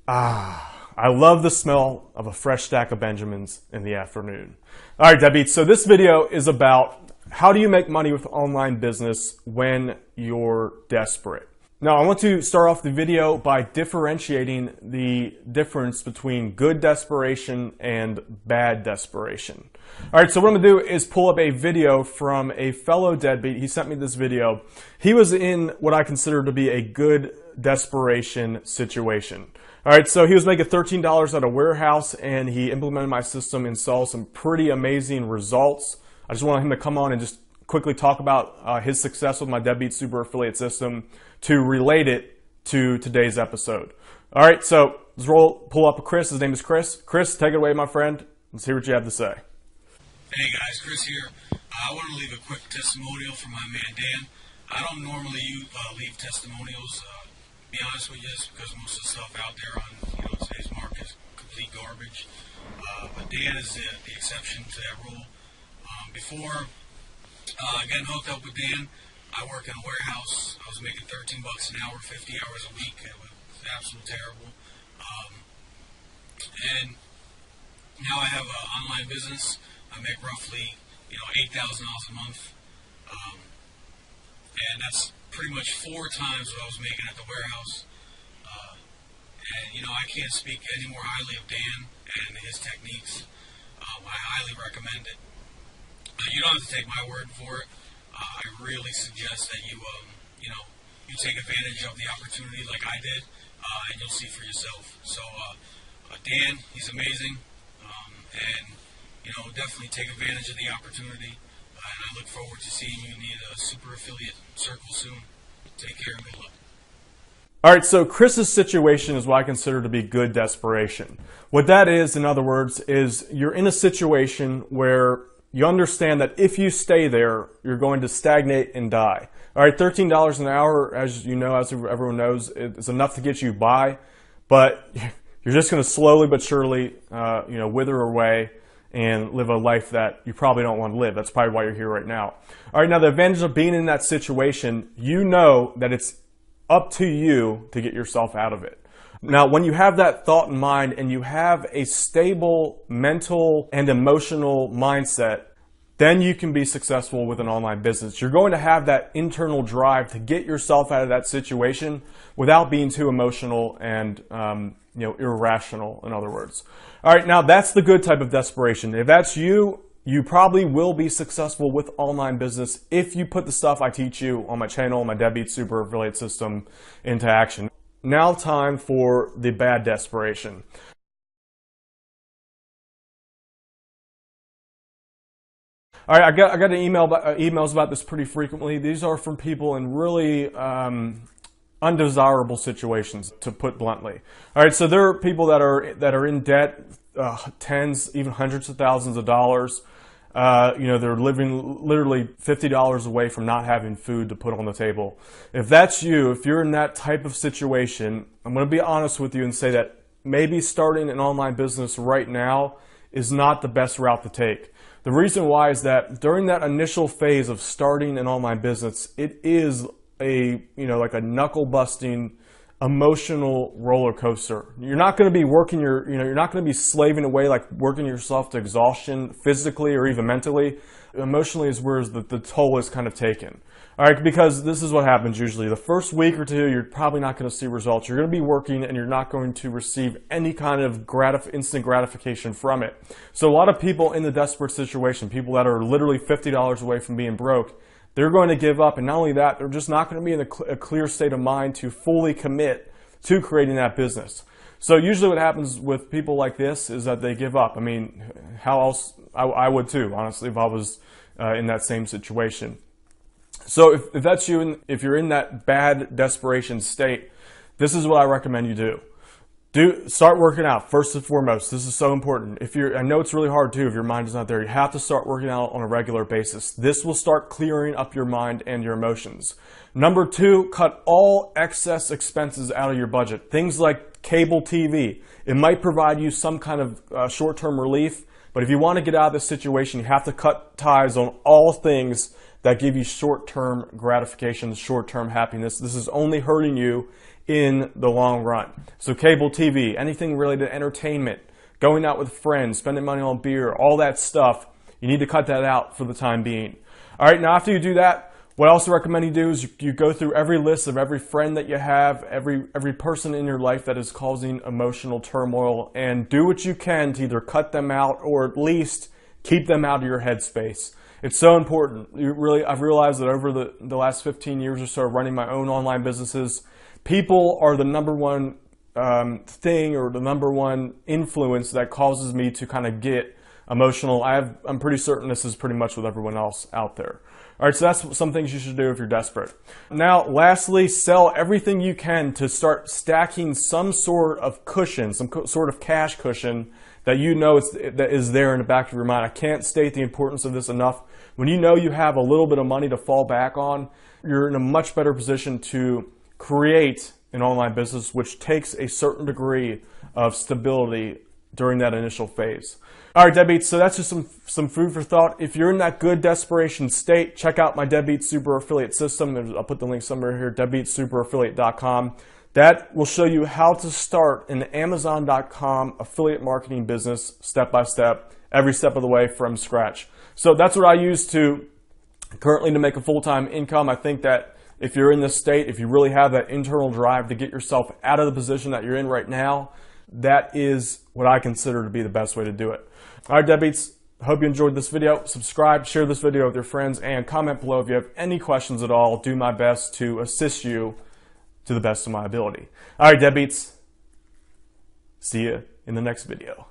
I love the smell of a fresh stack of Benjamins in the afternoon. All right, deadbeats, so this video is about how do you make money with online business when you're desperate. Now, I want to start off the video by differentiating the difference between good desperation and bad desperation. All right, so what I'm gonna do is pull up a video from a fellow deadbeat. He sent me this video. He was in what I consider to be a good desperation situation. All right, so he was making $13 at a warehouse and he implemented my system and saw some pretty amazing results. I just wanted him to come on and just quickly talk about his success with my Deadbeat Super Affiliate system to relate it to today's episode. All right, so let's pull up Chris. His name is Chris. Chris, take it away, my friend. Let's hear what you have to say. Hey guys, Chris here. I want to leave a quick testimonial for my man Dan. I don't normally leave testimonials. To be honest with you, just because most of the stuff out there on today's market is complete garbage. But Dan is the exception to that rule. Before getting hooked up with Dan, I worked in a warehouse. I was making $13 an hour, 50 hours a week. It was absolutely terrible. And now I have an online business. I make roughly $8,000 a month, and that's pretty much 4 times what I was making at the warehouse. And I can't speak any more highly of Dan and his techniques. I highly recommend it. You don't have to take my word for it. I really suggest that you take advantage of the opportunity like I did, and you'll see for yourself. So Dan, he's amazing, and definitely take advantage of the opportunity. And I look forward to seeing you in the Super Affiliate Circle soon. Take care and good luck. All right, so Chris's situation is what I consider to be good desperation. What that is, in other words, is you're in a situation where you understand that if you stay there, you're going to stagnate and die. All right, $13 an hour, as you know, as everyone knows, is enough to get you by, but you're just going to slowly but surely, wither away and live a life that you probably don't want to live. That's probably why you're here right now. All right, now the advantage of being in that situation, you know that it's up to you to get yourself out of it. Now, when you have that thought in mind and you have a stable mental and emotional mindset, then you can be successful with an online business. You're going to have that internal drive to get yourself out of that situation without being too emotional and irrational, in other words. All right, now that's the good type of desperation. If that's you, you probably will be successful with online business if you put the stuff I teach you on my channel, my Deadbeat Super Affiliate system, into action. Now time for the bad desperation. All right, I got an emails about this pretty frequently. These are from people in really undesirable situations, to put bluntly. All right, so there are people that are in debt, tens, even hundreds of thousands of dollars. They're living literally $50 away from not having food to put on the table. If that's you, if you're in that type of situation, I'm going to be honest with you and say that maybe starting an online business right now is not the best route to take. The reason why is that during that initial phase of starting an online business, it is like a knuckle-busting emotional roller coaster. You're not going to be working you're not going to be slaving away, like working yourself to exhaustion physically or even mentally. Emotionally is where the toll is kind of taken. All right, because this is what happens usually. The first week or two, you're probably not going to see results. You're going to be working and you're not going to receive any kind of instant gratification from it. So a lot of people in the desperate situation, people that are literally $50 away from being broke, they're going to give up, and not only that, they're just not going to be in a clear state of mind to fully commit to creating that business. So usually what happens with people like this is that they give up. I mean, how else? I would too, honestly, if I was in that same situation. So if that's you, and if you're in that bad desperation state, this is what I recommend you do. Start working out first and foremost. This is so important. I know it's really hard too if your mind is not there. You have to start working out on a regular basis. This will start clearing up your mind and your emotions. Number 2, cut all excess expenses out of your budget. Things like cable TV. It might provide you some kind of short-term relief, but if you want to get out of this situation, you have to cut ties on all things that give you short-term gratification, short-term happiness. This is only hurting you in the long run. So cable TV, anything related to entertainment, going out with friends, spending money on beer, all that stuff, you need to cut that out for the time being. All right, now after you do that, what I also recommend you do is you go through every list of every friend that you have, every person in your life that is causing emotional turmoil, and do what you can to either cut them out or at least keep them out of your headspace. It's so important. I've realized that over the last 15 years or so running my own online businesses, people are the number one thing or the number one influence that causes me to kind of get emotional. I'm pretty certain this is pretty much with everyone else out there. All right, so that's some things you should do if you're desperate. Now, lastly, sell everything you can to start stacking some sort of cushion, some sort of cash cushion that you know that is there in the back of your mind. I can't state the importance of this enough. When you know you have a little bit of money to fall back on, you're in a much better position to create an online business, which takes a certain degree of stability during that initial phase. All right, Deadbeats, so that's just some food for thought. If you're in that good desperation state, check out my Deadbeat Super Affiliate System. I'll put the link somewhere here, deadbeatsuperaffiliate.com. That will show you how to start an Amazon.com affiliate marketing business step by step, every step of the way from scratch. So that's what I use currently to make a full-time income. I think that if you're in this state, if you really have that internal drive to get yourself out of the position that you're in right now, that is what I consider to be the best way to do it. All right, Deadbeats, hope you enjoyed this video. Subscribe, share this video with your friends, and comment below if you have any questions at all. I'll do my best to assist you to the best of my ability. All right, Deadbeats, see you in the next video.